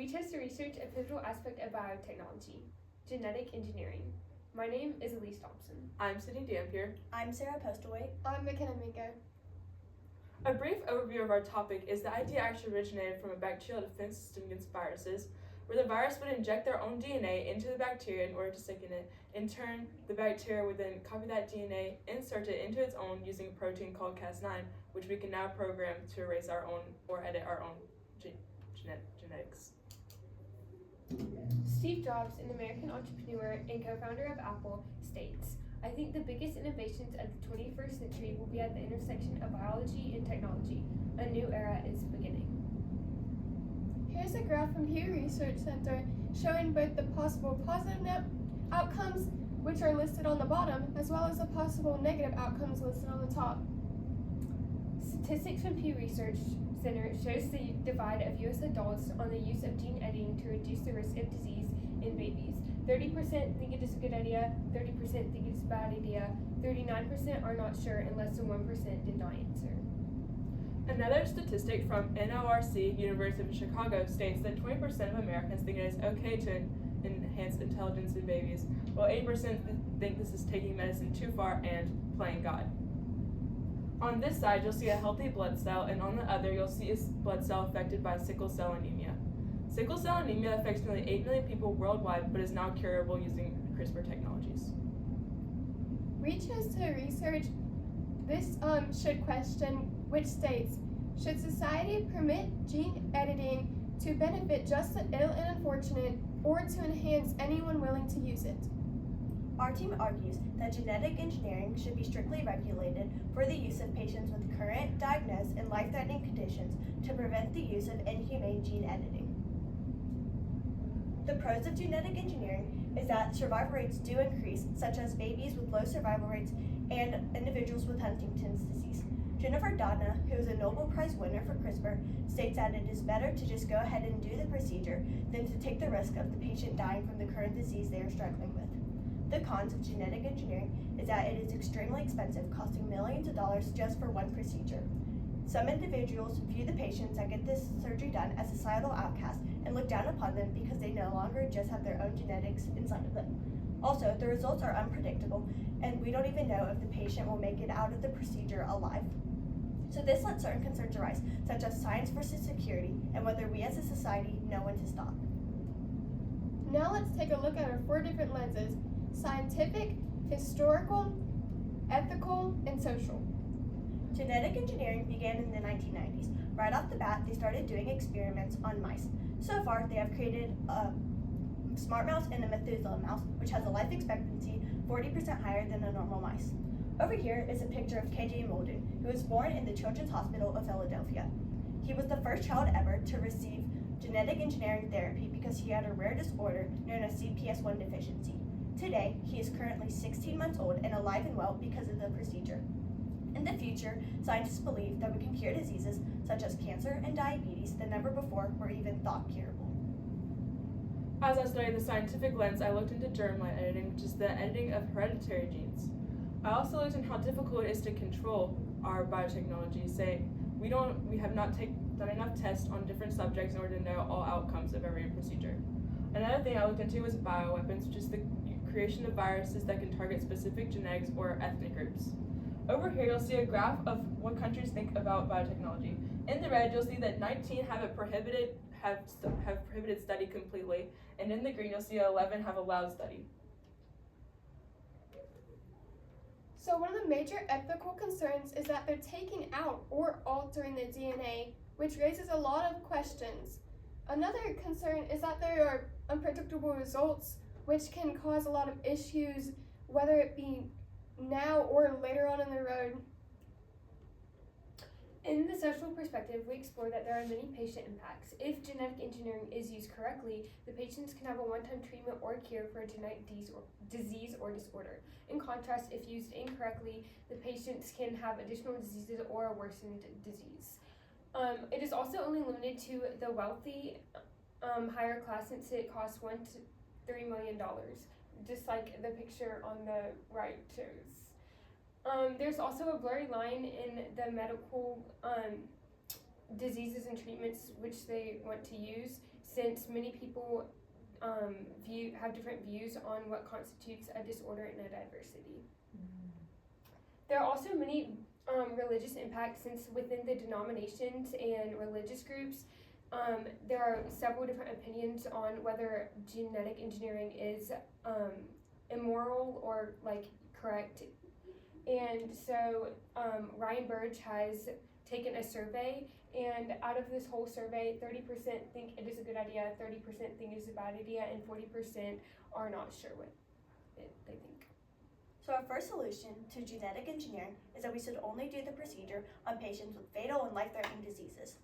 We test to research a pivotal aspect of biotechnology, genetic engineering. My name is Elise Thompson. I'm Sydney Dampier. I'm Sarah Postlewaite. I'm McKenna Mingo. A brief overview of our topic is the idea actually originated from a bacterial defense system against viruses, where the virus would inject their own DNA into the bacteria in order to sicken it. In turn, the bacteria would then copy that DNA, insert it into its own using a protein called Cas9, which we can now program to erase our own or edit our own genetics. Steve Jobs, an American entrepreneur and co-founder of Apple, states, "I think the biggest innovations of the 21st century will be at the intersection of biology and technology. A new era is beginning." Here's a graph from Pew Research Center showing both the possible positive outcomes, which are listed on the bottom, as well as the possible negative outcomes listed on the top. Statistics from Pew Research Center shows the divide of U.S. adults on the use of gene editing to reduce the risk of disease in babies. 30% think it is a good idea, 30% think it's a bad idea, 39% are not sure, and less than 1% did not answer. Another statistic from NORC, University of Chicago, states that 20% of Americans think it is okay to enhance intelligence in babies, while 8% think this is taking medicine too far and playing God. On this side, you'll see a healthy blood cell, and on the other, you'll see a blood cell affected by sickle cell anemia. Sickle cell anemia affects nearly 8 million people worldwide, but is now curable using CRISPR technologies. We chose to research this should question, which states, should society permit gene editing to benefit just the ill and unfortunate, or to enhance anyone willing to use it? Our team argues that genetic engineering should be strictly regulated for the use of patients with current, diagnosed, and life-threatening conditions to prevent the use of inhumane gene editing. The pros of genetic engineering is that survival rates do increase, such as babies with low survival rates and individuals with Huntington's disease. Jennifer Doudna, who is a Nobel Prize winner for CRISPR, states that it is better to just go ahead and do the procedure than to take the risk of the patient dying from the current disease they are struggling with. The cons of genetic engineering is that it is extremely expensive, costing millions of dollars just for one procedure. Some individuals view the patients that get this surgery done as societal outcasts and look down upon them because they no longer just have their own genetics inside of them. Also, the results are unpredictable, and we don't even know if the patient will make it out of the procedure alive. So this lets certain concerns arise, such as science versus security, and whether we as a society know when to stop. Now let's take a look at our 4 different lenses: scientific, historical, ethical, and social. Genetic engineering began in the 1990s. Right off the bat, they started doing experiments on mice. So far, they have created a smart mouse and a Methuselah mouse, which has a life expectancy 40% higher than a normal mice. Over here is a picture of KJ Molden, who was born in the Children's Hospital of Philadelphia. He was the first child ever to receive genetic engineering therapy because he had a rare disorder known as CPS1 deficiency. Today, he is currently 16 months old and alive and well because of the procedure. In the future, scientists believe that we can cure diseases such as cancer and diabetes that never before were even thought curable. As I studied the scientific lens, I looked into germline editing, which is the editing of hereditary genes. I also looked into how difficult it is to control our biotechnology, saying we have not done enough tests on different subjects in order to know all outcomes of every procedure. Another thing I looked into was bioweapons, which is the creation of viruses that can target specific genetics or ethnic groups. Over here, you'll see a graph of what countries think about biotechnology. In the red, you'll see that 19 have prohibited study completely, and in the green, you'll see 11 have allowed study. So one of the major ethical concerns is that they're taking out or altering the DNA, which raises a lot of questions. Another concern is that there are unpredictable results, which can cause a lot of issues, whether it be now or later on in the road. In the social perspective, we explore that there are many patient impacts. If genetic engineering is used correctly, the patients can have a one-time treatment or cure for a genetic disease or disorder. In contrast, if used incorrectly, the patients can have additional diseases or a worsened disease. It is also only limited to the wealthy, higher class, since it costs $1 to $3 million, just like the picture on the right shows. There's also a blurry line in the medical diseases and treatments which they want to use, since many people have different views on what constitutes a disorder and a diversity. There are also many religious impacts, since within the denominations and religious groups, there are several different opinions on whether genetic engineering is immoral or like correct. And so Ryan Burge has taken a survey, and out of this whole survey, 30% think it is a good idea, 30% think it is a bad idea, and 40% are not sure what they think. So our first solution to genetic engineering is that we should only do the procedure on patients with fatal and life-threatening diseases.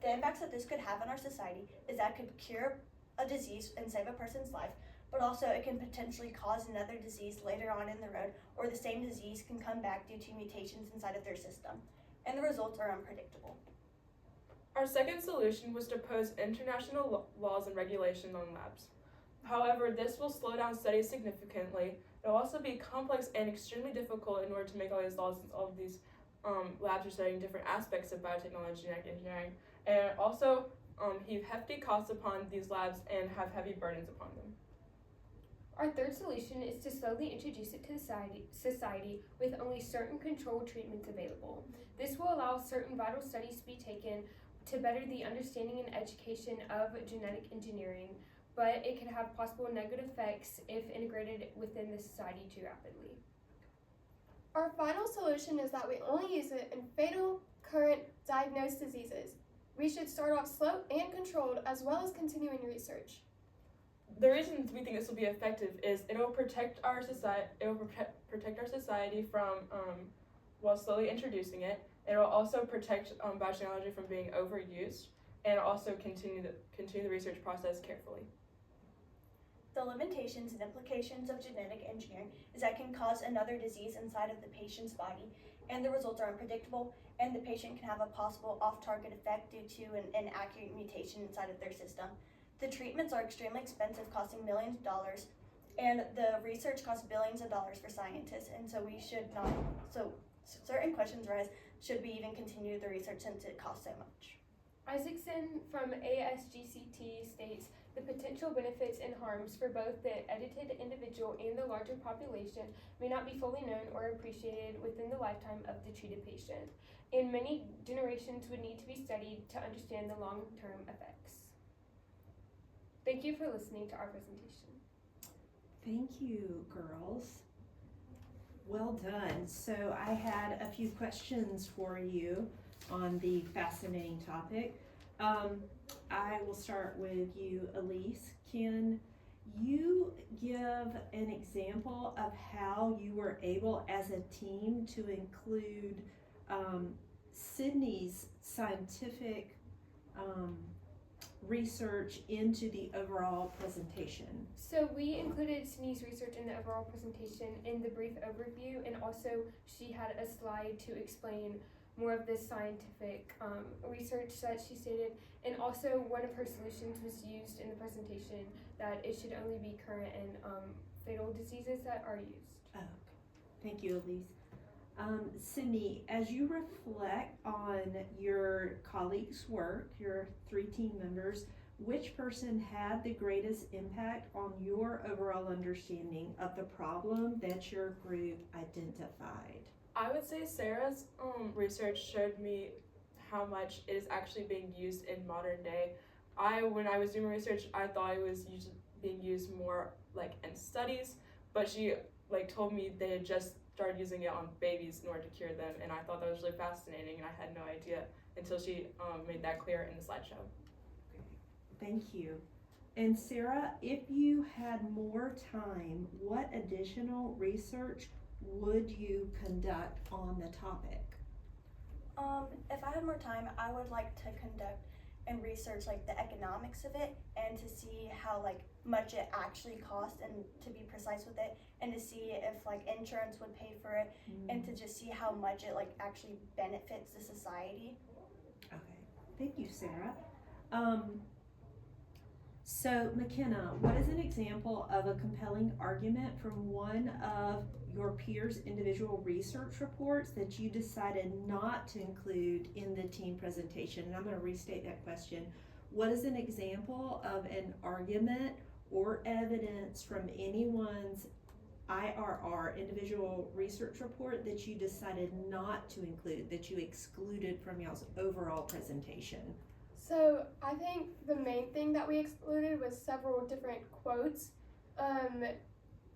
The impacts that this could have on our society is that it could cure a disease and save a person's life, but also it can potentially cause another disease later on in the road, or the same disease can come back due to mutations inside of their system, and the results are unpredictable. Our second solution was to pose international laws and regulations on labs. However, this will slow down studies significantly. It will also be complex and extremely difficult in order to make all these laws, since all of these labs are studying different aspects of biotechnology and genetic engineering, and also heave hefty costs upon these labs and have heavy burdens upon them. Our third solution is to slowly introduce it to society with only certain controlled treatments available. This will allow certain vital studies to be taken to better the understanding and education of genetic engineering, but it can have possible negative effects if integrated within the society too rapidly. Our final solution is that we only use it in fatal, current, diagnosed diseases. We should start off slow and controlled, as well as continuing research. The reasons we think this will be effective is it will protect our society. It will protect our society from while slowly introducing it. It will also protect biotechnology from being overused, and also continue the research process carefully. The limitations and implications of genetic engineering is that it can cause another disease inside of the patient's body, and the results are unpredictable, and the patient can have a possible off-target effect due to an inaccurate mutation inside of their system. The treatments are extremely expensive, costing millions of dollars, and the research costs billions of dollars for scientists, and so we should not, so certain questions arise, should we even continue the research since it costs so much? Isaacson from ASGCT states, the potential benefits and harms for both the edited individual and the larger population may not be fully known or appreciated within the lifetime of the treated patient, and many generations would need to be studied to understand the long-term effects. Thank you for listening to our presentation. Thank you, girls. Well done. So I had a few questions for you on the fascinating topic. I will start with you, Elise. Can you give an example of how you were able as a team to include Sydney's scientific research into the overall presentation? So we included Sydney's research in the overall presentation in the brief overview, and also she had a slide to explain more of the scientific research that she stated, and also one of her solutions was used in the presentation, that it should only be current and fatal diseases that are used. Oh, okay. Thank you, Elise. Sydney, as you reflect on your colleagues' work, your 3 team members, which person had the greatest impact on your overall understanding of the problem that your group identified? I would say Sarah's research showed me how much it is actually being used in modern day. When I was doing research, I thought it was being used more like in studies, but she told me they had just started using it on babies in order to cure them, and I thought that was really fascinating, and I had no idea until she made that clear in the slideshow. Thank you. And Sarah, if you had more time, what additional research would you conduct on the topic? If I had more time, I would like to conduct and research the economics of it, and to see how much it actually costs, and to be precise with it, and to see if insurance would pay for it, and to just see how much it actually benefits the society. Okay, thank you, Sarah. So McKenna, what is an example of a compelling argument from one of your peers' individual research reports that you decided not to include in the team presentation? And I'm going to restate that question. what is an example of an argument or evidence from anyone's IRR, individual research report, that you decided not to include, that you excluded from y'all's overall presentation? So I think the main thing that we excluded was several different quotes.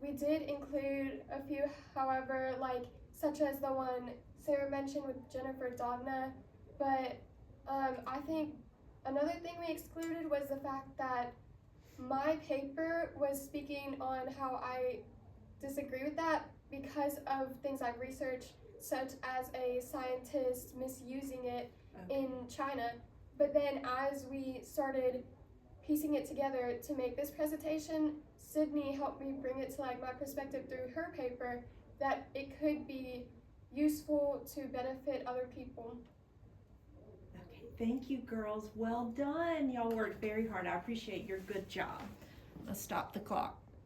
We did include a few, however, like such as the one Sarah mentioned with Jennifer Doudna, but I think another thing we excluded was the fact that my paper was speaking on how I disagree with that because of things I've researched, such as a scientist misusing it in China. But then as we started piecing it together to make this presentation, Sydney helped me bring it to like my perspective through her paper that it could be useful to benefit other people. Okay, thank you, girls. Well done. Y'all worked very hard. I appreciate your good job. Let's stop the clock.